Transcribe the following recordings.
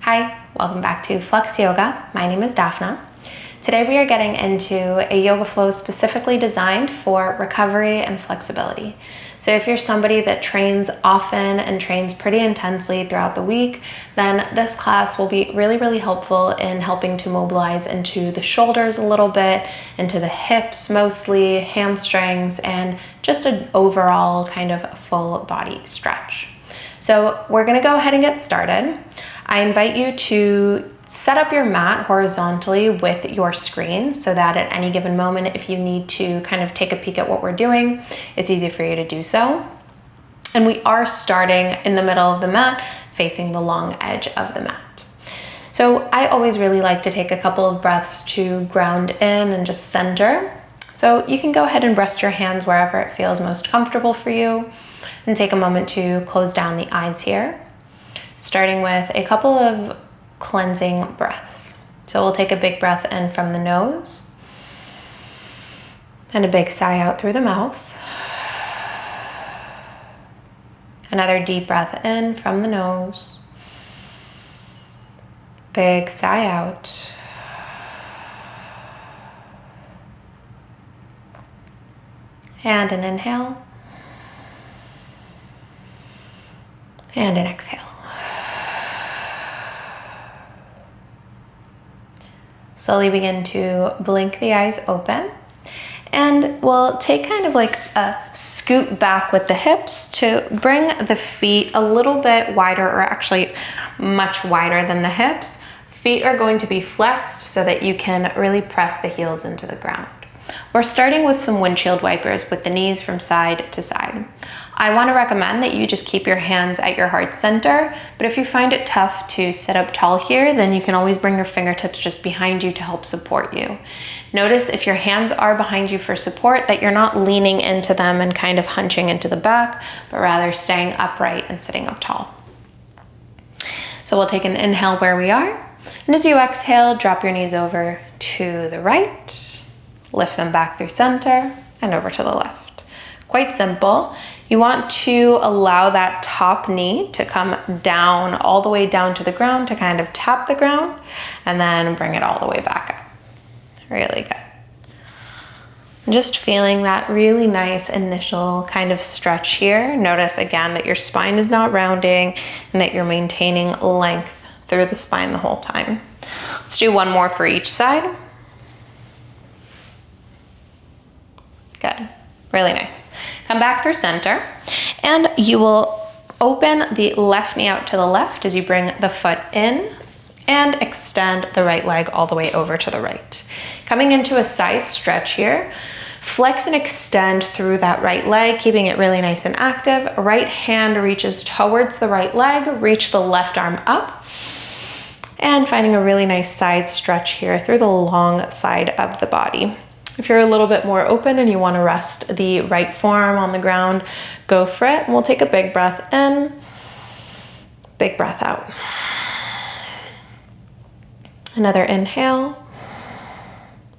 Hi, welcome back to Flex Yoga. My name is Daphna. Today we are getting into a yoga flow specifically designed for recovery and flexibility. So if you're somebody that trains often and trains pretty intensely throughout the week, then this class will be really helpful in helping to mobilize into the shoulders a little bit, into the hips mostly, hamstrings, and just an overall kind of full body stretch. So we're gonna go ahead and get started. I invite you to set up your mat horizontally with your screen so that at any given moment, if you need to kind of take a peek at what we're doing, it's easy for you to do so. And we are starting in the middle of the mat, facing the long edge of the mat. So I always really like to take a couple of breaths to ground in and just center. So you can go ahead and rest your hands wherever it feels most comfortable for you and take a moment to close down the eyes here, starting with a couple of cleansing breaths. So we'll take a big breath in from the nose and a big sigh out through the mouth. Another deep breath in from the nose. Big sigh out. And an inhale. And an exhale. Slowly begin to blink the eyes open, and we'll take kind of like a scoot back with the hips to bring the feet a little bit wider, or actually much wider than the hips. Feet are going to be flexed so that you can really press the heels into the ground. We're starting with some windshield wipers with the knees from side to side. I want to recommend that you just keep your hands at your heart center, but if you find it tough to sit up tall here, then you can always bring your fingertips just behind you to help support you. Notice if your hands are behind you for support that you're not leaning into them and kind of hunching into the back, but rather staying upright and sitting up tall. So we'll take an inhale where we are, and as you exhale, drop your knees over to the right, lift them back through center, and over to the left. Quite simple. You want to allow that top knee to come down, all the way down to the ground, to kind of tap the ground, and then bring it all the way back up. Really good. Just feeling that really nice initial kind of stretch here. Notice again that your spine is not rounding and that you're maintaining length through the spine the whole time. Let's do one more for each side. Good. Really nice. Come back through center, and you will open the left knee out to the left as you bring the foot in and extend the right leg all the way over to the right. Coming into a side stretch here, flex and extend through that right leg, keeping it really nice and active. Right hand reaches towards the right leg, reach the left arm up, and finding a really nice side stretch here through the long side of the body. If you're a little bit more open and you want to rest the right forearm on the ground, go for it. And we'll take a big breath in, big breath out. Another inhale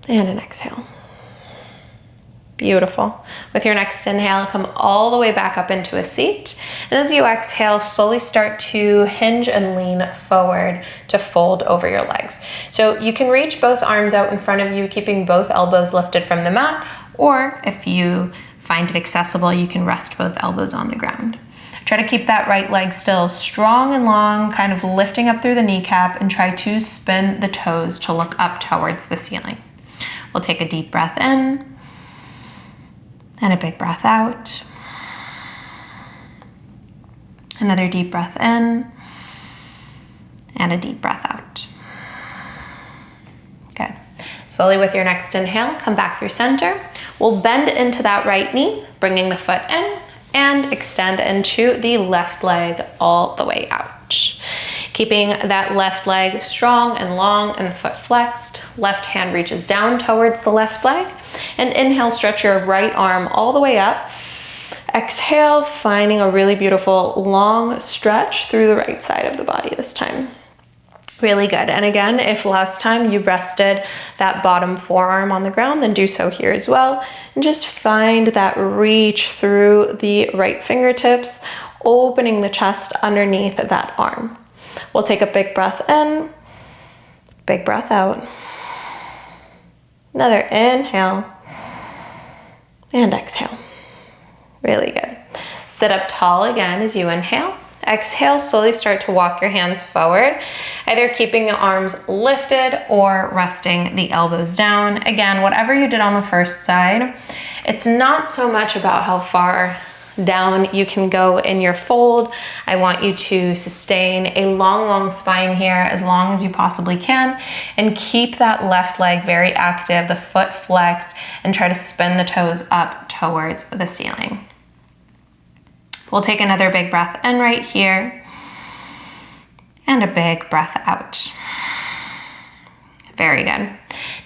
and an exhale. Beautiful. With your next inhale, come all the way back up into a seat. And as you exhale, slowly start to hinge and lean forward to fold over your legs. So you can reach both arms out in front of you, keeping both elbows lifted from the mat, or if you find it accessible, you can rest both elbows on the ground. Try to keep that right leg still strong and long, kind of lifting up through the kneecap, and try to spin the toes to look up towards the ceiling. We'll take a deep breath in, and a big breath out. Another deep breath in, and a deep breath out. Good. Slowly with your next inhale, come back through center. We'll bend into that right knee, bringing the foot in, and extend into the left leg all the way out. Keeping that left leg strong and long and the foot flexed. Left hand reaches down towards the left leg. And inhale, stretch your right arm all the way up. Exhale, finding a really beautiful long stretch through the right side of the body this time. Really good. And again, if last time you rested that bottom forearm on the ground, then do so here as well. And just find that reach through the right fingertips, opening the chest underneath that arm. We'll take a big breath in, big breath out. Another inhale and exhale. Really good. Sit up tall again as you inhale. Exhale, slowly start to walk your hands forward, either keeping the arms lifted or resting the elbows down. Again, whatever you did on the first side, it's not so much about how far down you can go in your fold. I want you to sustain a long spine here as long as you possibly can, and keep that left leg very active, the foot flexed, and try to spin the toes up towards the ceiling. We'll take another big breath in right here, and a big breath out. Very good.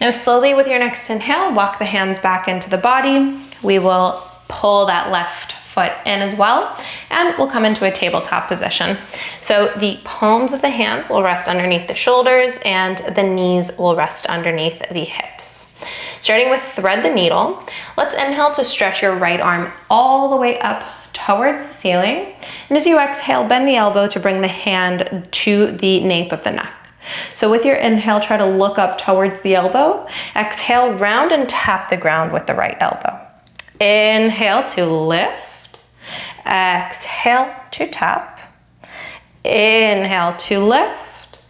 Now slowly with your next inhale, walk the hands back into the body. We will pull that left foot in as well, and we'll come into a tabletop position. So the palms of the hands will rest underneath the shoulders, and the knees will rest underneath the hips. Starting with thread the needle, let's inhale to stretch your right arm all the way up towards the ceiling. And as you exhale, bend the elbow to bring the hand to the nape of the neck. So with your inhale, try to look up towards the elbow. Exhale, round and tap the ground with the right elbow. Inhale to lift. Exhale to tap. Inhale to lift.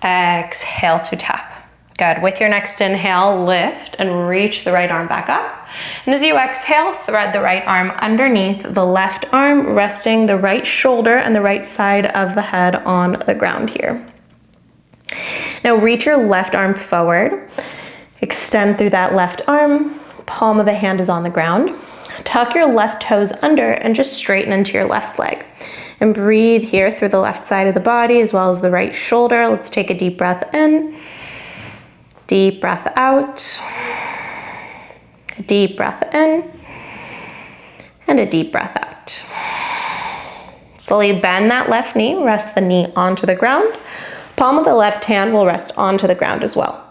Exhale to tap. Good. With your next inhale, lift and reach the right arm back up. And as you exhale, thread the right arm underneath the left arm, resting the right shoulder and the right side of the head on the ground here. Now reach your left arm forward. Extend through that left arm. Palm of the hand is on the ground. Tuck your left toes under and just straighten into your left leg. And breathe here through the left side of the body as well as the right shoulder. Let's take a deep breath in. Deep breath out, a deep breath in, and a deep breath out. Slowly bend that left knee, rest the knee onto the ground. Palm of the left hand will rest onto the ground as well.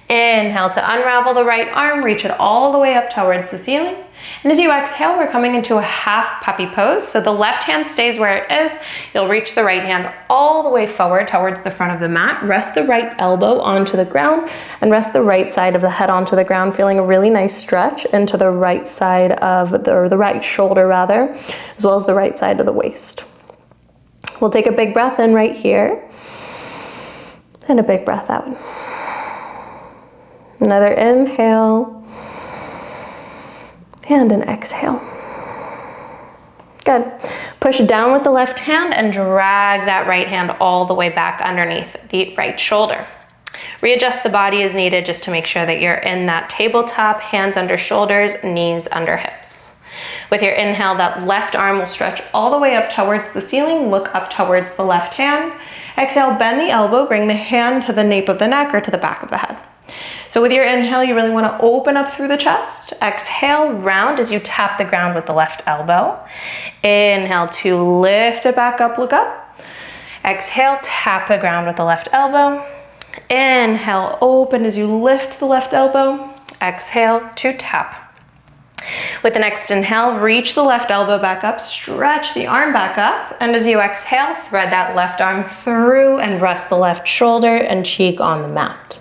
Inhale to unravel the right arm, reach it all the way up towards the ceiling. And as you exhale, we're coming into a half puppy pose. So the left hand stays where it is. You'll reach the right hand all the way forward towards the front of the mat. Rest the right elbow onto the ground and rest the right side of the head onto the ground, feeling a really nice stretch into the right side of the right shoulder rather, as well as the right side of the waist. We'll take a big breath in right here and a big breath out. Another inhale and an exhale. Good. Push down with the left hand and drag that right hand all the way back underneath the right shoulder. Readjust the body as needed just to make sure that you're in that tabletop, hands under shoulders, knees under hips. With your inhale, that left arm will stretch all the way up towards the ceiling. Look up towards the left hand. Exhale, bend the elbow, bring the hand to the nape of the neck or to the back of the head. So with your inhale, you really want to open up through the chest. Exhale, round as you tap the ground with the left elbow. Inhale to lift it back up, look up. Exhale, tap the ground with the left elbow. Inhale, open as you lift the left elbow. Exhale to tap. With the next inhale, reach the left elbow back up, stretch the arm back up, and as you exhale, thread that left arm through and rest the left shoulder and cheek on the mat.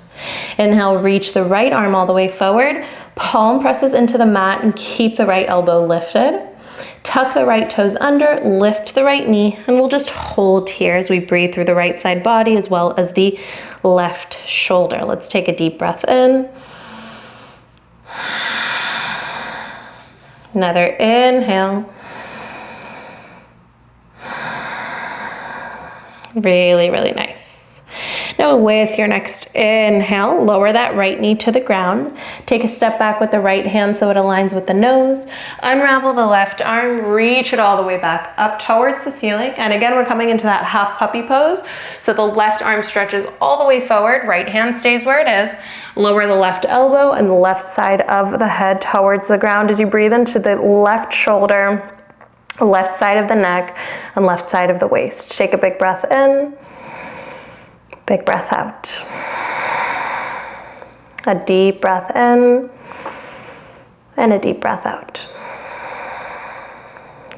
Inhale, reach the right arm all the way forward, palm presses into the mat and keep the right elbow lifted. Tuck the right toes under, lift the right knee, and we'll just hold here as we breathe through the right side body as well as the left shoulder. Let's take a deep breath in. Another inhale. Really, really nice. Now with your next inhale, lower that right knee to the ground. Take a step back with the right hand so it aligns with the nose. Unravel the left arm, reach it all the way back up towards the ceiling. And again, we're coming into that half puppy pose. So the left arm stretches all the way forward, right hand stays where it is. Lower the left elbow and the left side of the head towards the ground as you breathe into the left shoulder, left side of the neck, and left side of the waist. Take a big breath in. Big breath out. A deep breath in and a deep breath out.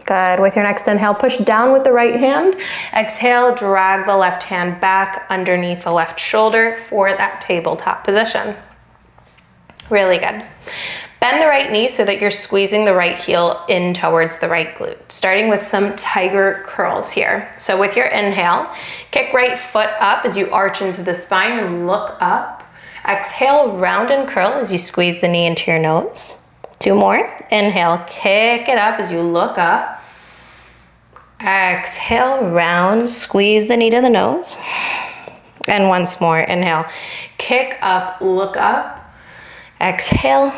Good. With your next inhale, push down with the right hand. Exhale, drag the left hand back underneath the left shoulder for that tabletop position. Really good. Bend the right knee so that you're squeezing the right heel in towards the right glute, starting with some tiger curls here. So with your inhale, kick right foot up as you arch into the spine and look up. Exhale, round and curl as you squeeze the knee into your nose. 2 more. Inhale, kick it up as you look up. Exhale, round, squeeze the knee to the nose. And once more, inhale, kick up, look up. Exhale,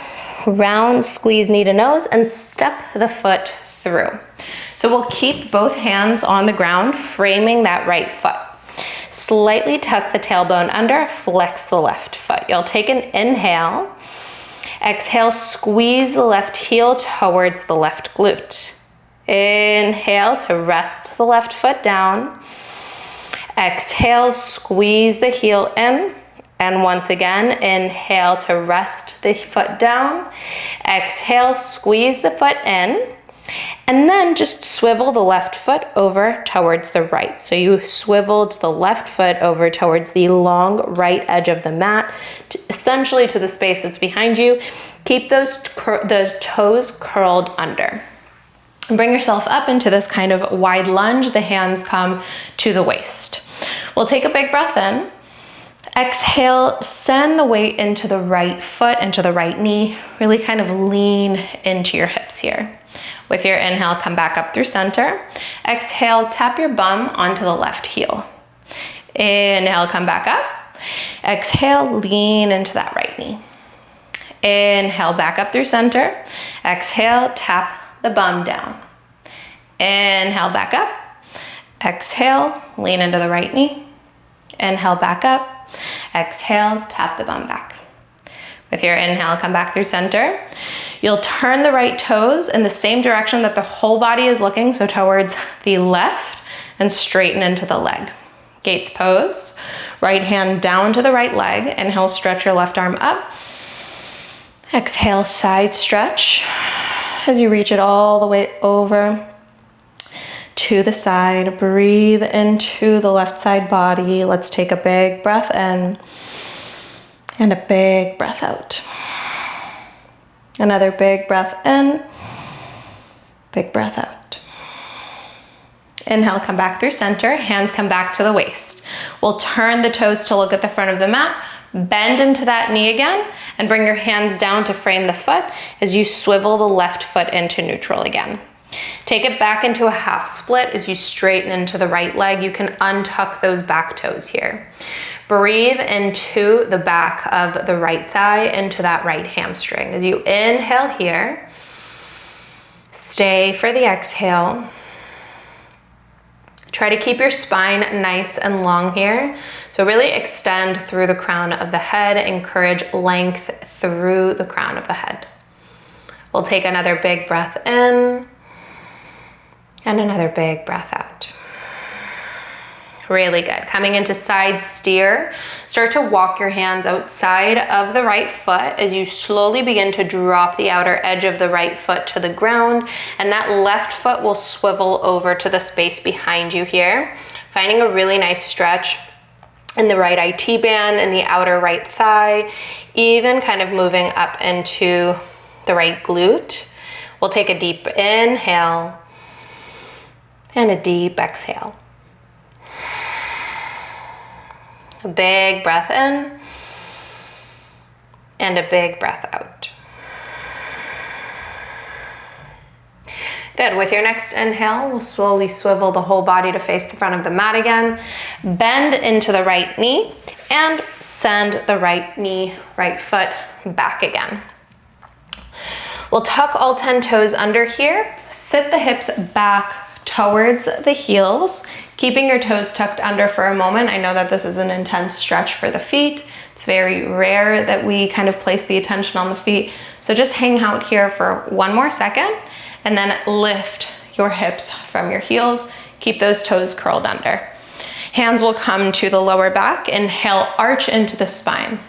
round, squeeze knee to nose, and step the foot through. So we'll keep both hands on the ground, framing that right foot. Slightly tuck the tailbone under, flex the left foot. You'll take an inhale. Exhale, squeeze the left heel towards the left glute. Inhale to rest the left foot down. Exhale, squeeze the heel in. And once again, inhale to rest the foot down. Exhale, squeeze the foot in. And then just swivel the left foot over towards the right. So you swiveled the left foot over towards the long right edge of the mat, essentially to the space that's behind you. Keep those toes curled under. And bring yourself up into this kind of wide lunge. The hands come to the waist. We'll take a big breath in. Exhale, send the weight into the right foot, into the right knee. Really kind of lean into your hips here. With your inhale, come back up through center. Exhale, tap your bum onto the left heel. Inhale, come back up. Exhale, lean into that right knee. Inhale, back up through center. Exhale, tap the bum down. Inhale, back up. Exhale, lean into the right knee. Inhale, back up. Exhale, tap the bum back. With your inhale, come back through center. You'll turn the right toes in the same direction that the whole body is looking, so towards the left, and straighten into the leg. Gates pose. Right hand down to the right leg. Inhale, stretch your left arm up. Exhale, side stretch as you reach it all the way over to the side. Breathe into the left side body. Let's take a big breath in and a big breath out. Another big breath in, big breath out. Inhale, come back through center. Hands come back to the waist. We'll turn the toes to look at the front of the mat. Bend into that knee again and bring your hands down to frame the foot as you swivel the left foot into neutral again. Take it back into a half split as you straighten into the right leg. You can untuck those back toes here. Breathe into the back of the right thigh, into that right hamstring. As you inhale here, stay for the exhale. Try to keep your spine nice and long here. So really extend through the crown of the head, encourage length through the crown of the head. We'll take another big breath in and another big breath out. Really good. Coming into side steer, start to walk your hands outside of the right foot as you slowly begin to drop the outer edge of the right foot to the ground, and that left foot will swivel over to the space behind you here, finding a really nice stretch in the right IT band and the outer right thigh, even kind of moving up into the right glute. We'll take a deep inhale and a deep exhale. A big breath in and a big breath out. Good. With your next inhale, we'll slowly swivel the whole body to face the front of the mat again. Bend into the right knee and send the right knee, right foot back again. We'll tuck all 10 toes under here. Sit the hips back towards the heels, keeping your toes tucked under for a moment. I know that this is an intense stretch for the feet. It's very rare that we kind of place the attention on the feet. So just hang out here for one more second and then lift your hips from your heels. Keep those toes curled under. Hands will come to the lower back. Inhale, arch into the spine.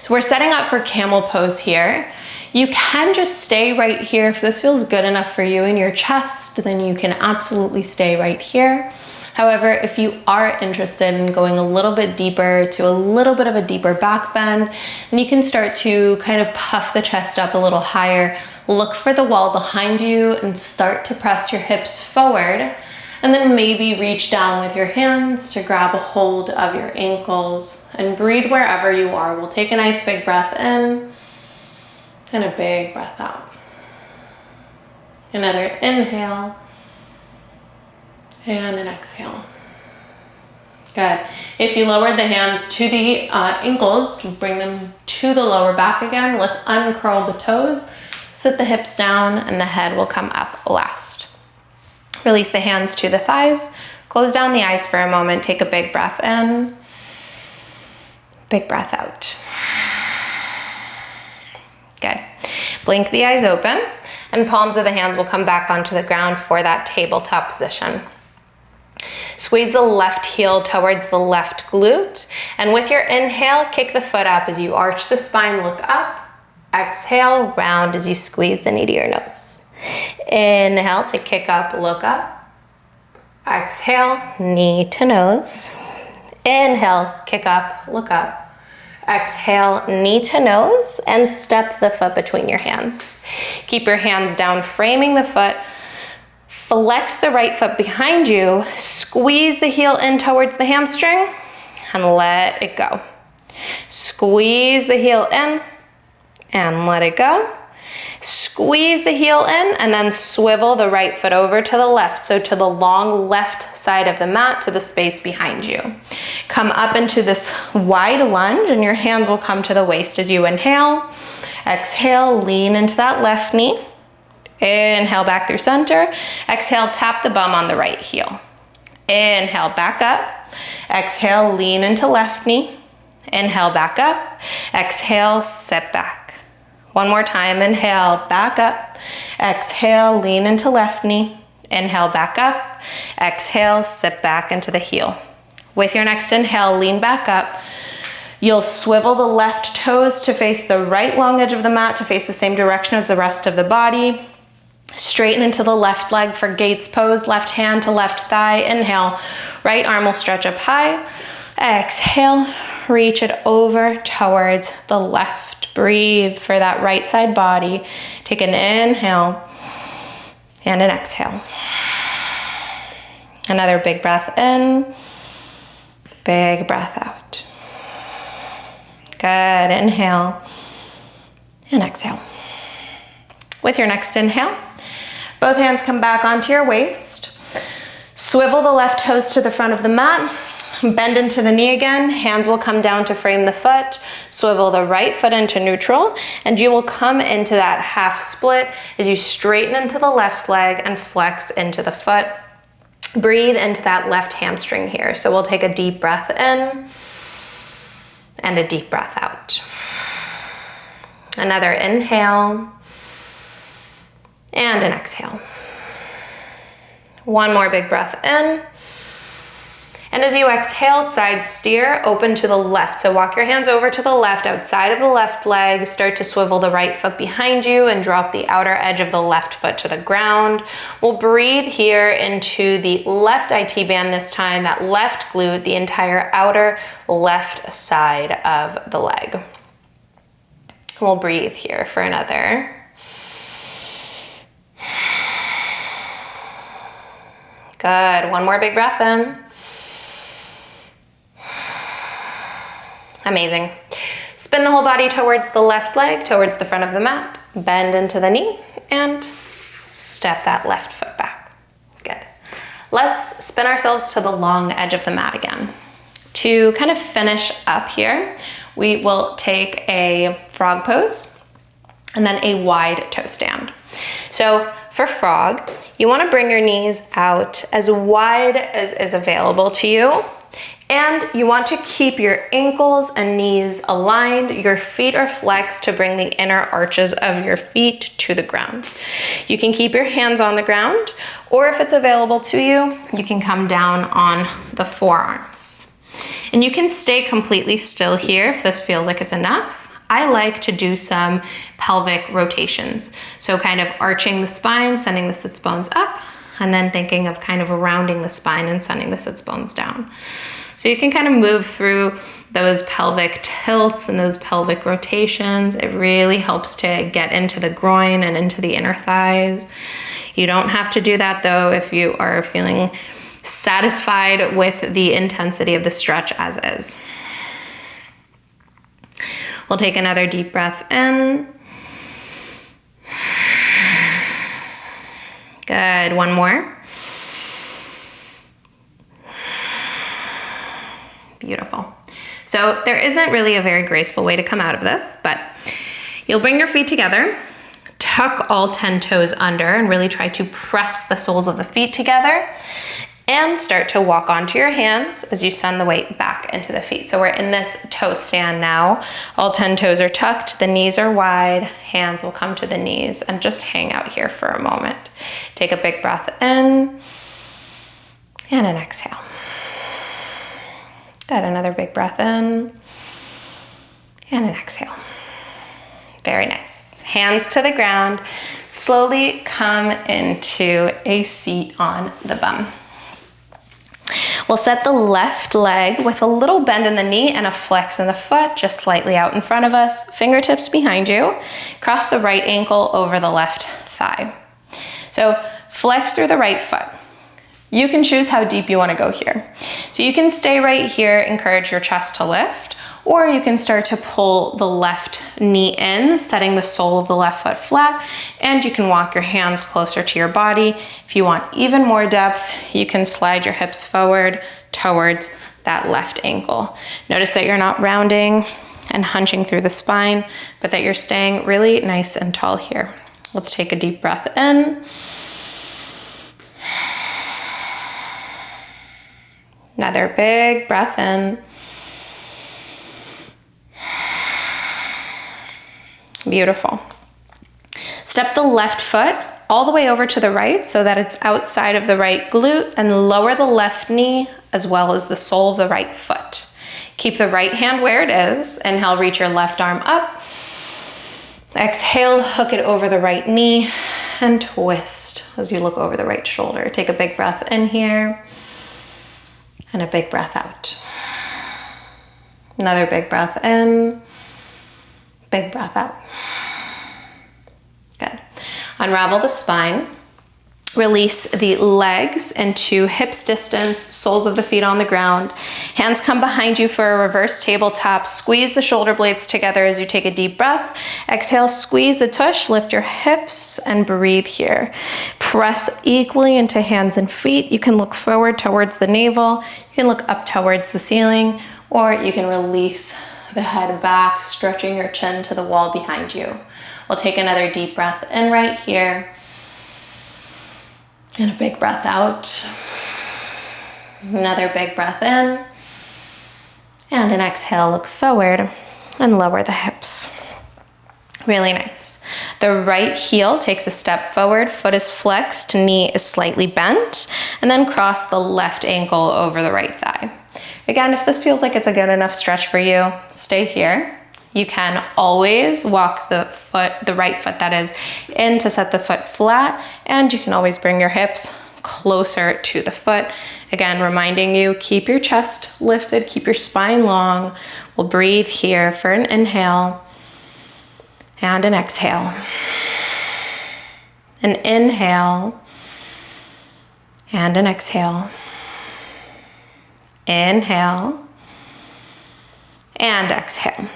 So we're setting up for camel pose here. You can just stay right here. If this feels good enough for you in your chest, then you can absolutely stay right here. However, if you are interested in going a little bit deeper to a little bit of a deeper back bend, then you can start to kind of puff the chest up a little higher. Look for the wall behind you and start to press your hips forward. And then maybe reach down with your hands to grab a hold of your ankles and breathe wherever you are. We'll take a nice big breath in and a big breath out. Another inhale and an exhale. Good. If you lowered the hands to the ankles, bring them to the lower back again. Let's uncurl the toes, sit the hips down, and the head will come up last. Release the hands to the thighs, close down the eyes for a moment, take a big breath in, big breath out. Good. Blink the eyes open, and palms of the hands will come back onto the ground for that tabletop position. Squeeze the left heel towards the left glute, and with your inhale, kick the foot up as you arch the spine, look up. Exhale, round as you squeeze the knee to your nose. Inhale to kick up, look up. Exhale, knee to nose. Inhale, kick up, look up. Exhale, knee to nose, and step the foot between your hands. Keep your hands down, framing the foot. Flex the right foot behind you, squeeze the heel in towards the hamstring, and let it go. Squeeze the heel in, and let it go. Squeeze the heel in, and then swivel the right foot over to the left, so to the long left side of the mat, to the space behind you. Come up into this wide lunge, and your hands will come to the waist as you inhale. Exhale, lean into that left knee. Inhale, back through center. Exhale, tap the bum on the right heel. Inhale, back up. Exhale, lean into left knee. Inhale, back up. Exhale, sit back. One more time, inhale, back up. Exhale, lean into left knee. Inhale, back up. Exhale, sit back into the heel. With your next inhale, lean back up. You'll swivel the left toes to face the right long edge of the mat, to face the same direction as the rest of the body. Straighten into the left leg for Gates pose, left hand to left thigh. Inhale, right arm will stretch up high. Exhale, reach it over towards the left. Breathe for that right side body. Take an inhale and an exhale. Another big breath in, big breath out. Good, inhale and exhale. With your next inhale, both hands come back onto your waist. Swivel the left toes to the front of the mat. Bend into the knee again. Hands will come down to frame the foot. Swivel the right foot into neutral, and you will come into that half split as you straighten into the left leg and flex into the foot. Breathe into that left hamstring here. So we'll take a deep breath in and a deep breath out. Another inhale and an exhale. One more big breath in. And as you exhale, side steer, open to the left. So walk your hands over to the left, outside of the left leg, start to swivel the right foot behind you and drop the outer edge of the left foot to the ground. We'll breathe here into the left IT band this time, that left glute, the entire outer left side of the leg. We'll breathe here for another. Good, one more big breath in. Amazing. Spin the whole body towards the left leg, towards the front of the mat. Bend into the knee and step that left foot back. Good. Let's spin ourselves to the long edge of the mat again. To kind of finish up here, we will take a frog pose and then a wide toe stand. So for frog, you want to bring your knees out as wide as is available to you. And you want to keep your ankles and knees aligned. Your feet are flexed to bring the inner arches of your feet to the ground. You can keep your hands on the ground, or if it's available to you, you can come down on the forearms. And you can stay completely still here if this feels like it's enough. I like to do some pelvic rotations. So kind of arching the spine, sending the sits bones up, and then thinking of kind of rounding the spine and sending the sits bones down. So you can kind of move through those pelvic tilts and those pelvic rotations. It really helps to get into the groin and into the inner thighs. You don't have to do that though if you are feeling satisfied with the intensity of the stretch as is. We'll take another deep breath in. Good, one more. Beautiful. So there isn't really a very graceful way to come out of this, but you'll bring your feet together, tuck all 10 toes under and really try to press the soles of the feet together and start to walk onto your hands as you send the weight back into the feet. So we're in this toe stand now. All 10 toes are tucked, the knees are wide, hands will come to the knees, and just hang out here for a moment. Take a big breath in and an exhale. Good, another big breath in and an exhale. Very nice. Hands to the ground. Slowly come into a seat on the bum. We'll set the left leg with a little bend in the knee and a flex in the foot, just slightly out in front of us, fingertips behind you. Cross the right ankle over the left thigh. So flex through the right foot. You can choose how deep you want to go here. So you can stay right here, encourage your chest to lift, or you can start to pull the left knee in, setting the sole of the left foot flat, and you can walk your hands closer to your body. If you want even more depth, you can slide your hips forward towards that left ankle. Notice that you're not rounding and hunching through the spine, but that you're staying really nice and tall here. Let's take a deep breath in. Another big breath in. Beautiful. Step the left foot all the way over to the right so that it's outside of the right glute, and lower the left knee as well as the sole of the right foot. Keep the right hand where it is. Inhale, reach your left arm up. Exhale, hook it over the right knee and twist as you look over the right shoulder. Take a big breath in here. And a big breath out. Another big breath in, big breath out. Good. Unravel the spine. Release the legs into hips distance, soles of the feet on the ground. Hands come behind you for a reverse tabletop. Squeeze the shoulder blades together as you take a deep breath. Exhale, squeeze the tush, lift your hips and breathe here. Press equally into hands and feet. You can look forward towards the navel. You can look up towards the ceiling, or you can release the head back, stretching your chin to the wall behind you. We'll take another deep breath in right here. And a big breath out. Another big breath in. And an exhale, look forward and lower the hips. Really nice. The right heel takes a step forward, foot is flexed, knee is slightly bent, and then cross the left ankle over the right thigh. Again, if this feels like it's a good enough stretch for you, stay here. You can always walk the right foot that is, in to set the foot flat, and you can always bring your hips closer to the foot. Again, reminding you, keep your chest lifted, keep your spine long. We'll breathe here for an inhale and an exhale. An inhale and an exhale. Inhale and exhale.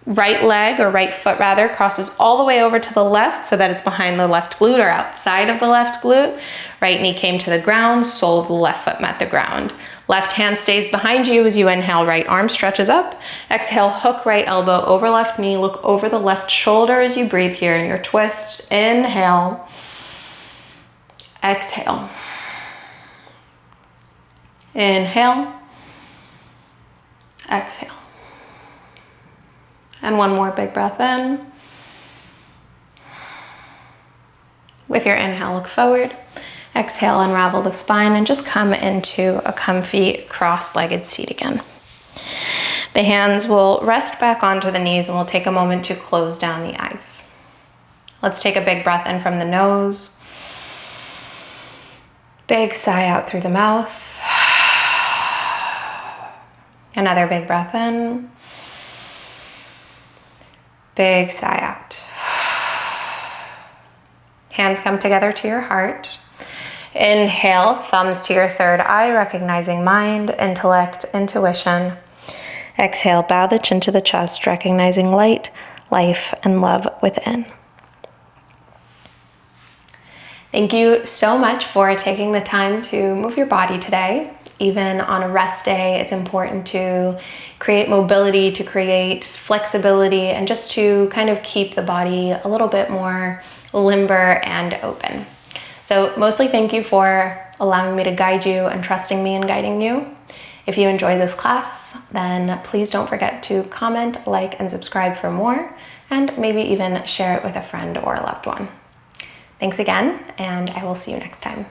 Right leg, or right foot rather, crosses all the way over to the left so that it's behind the left glute or outside of the left glute. Right knee came to the ground, sole of the left foot met the ground. Left hand stays behind you as you inhale, right arm stretches up. Exhale, hook right elbow over left knee, look over the left shoulder as you breathe here in your twist. Inhale, exhale. Inhale, exhale. And one more big breath in. With your inhale, look forward. Exhale, unravel the spine and just come into a comfy cross-legged seat again. The hands will rest back onto the knees and we'll take a moment to close down the eyes. Let's take a big breath in from the nose. Big sigh out through the mouth. Another big breath in. Big sigh out. Hands come together to your heart. Inhale, thumbs to your third eye, recognizing mind, intellect, intuition. Exhale, bow the chin to the chest, recognizing light, life, and love within. Thank you so much for taking the time to move your body today. Even on a rest day, it's important to create mobility, to create flexibility, and just to kind of keep the body a little bit more limber and open. So mostly thank you for allowing me to guide you and trusting me in guiding you. If you enjoyed this class, then please don't forget to comment, like, and subscribe for more, and maybe even share it with a friend or a loved one. Thanks again, and I will see you next time.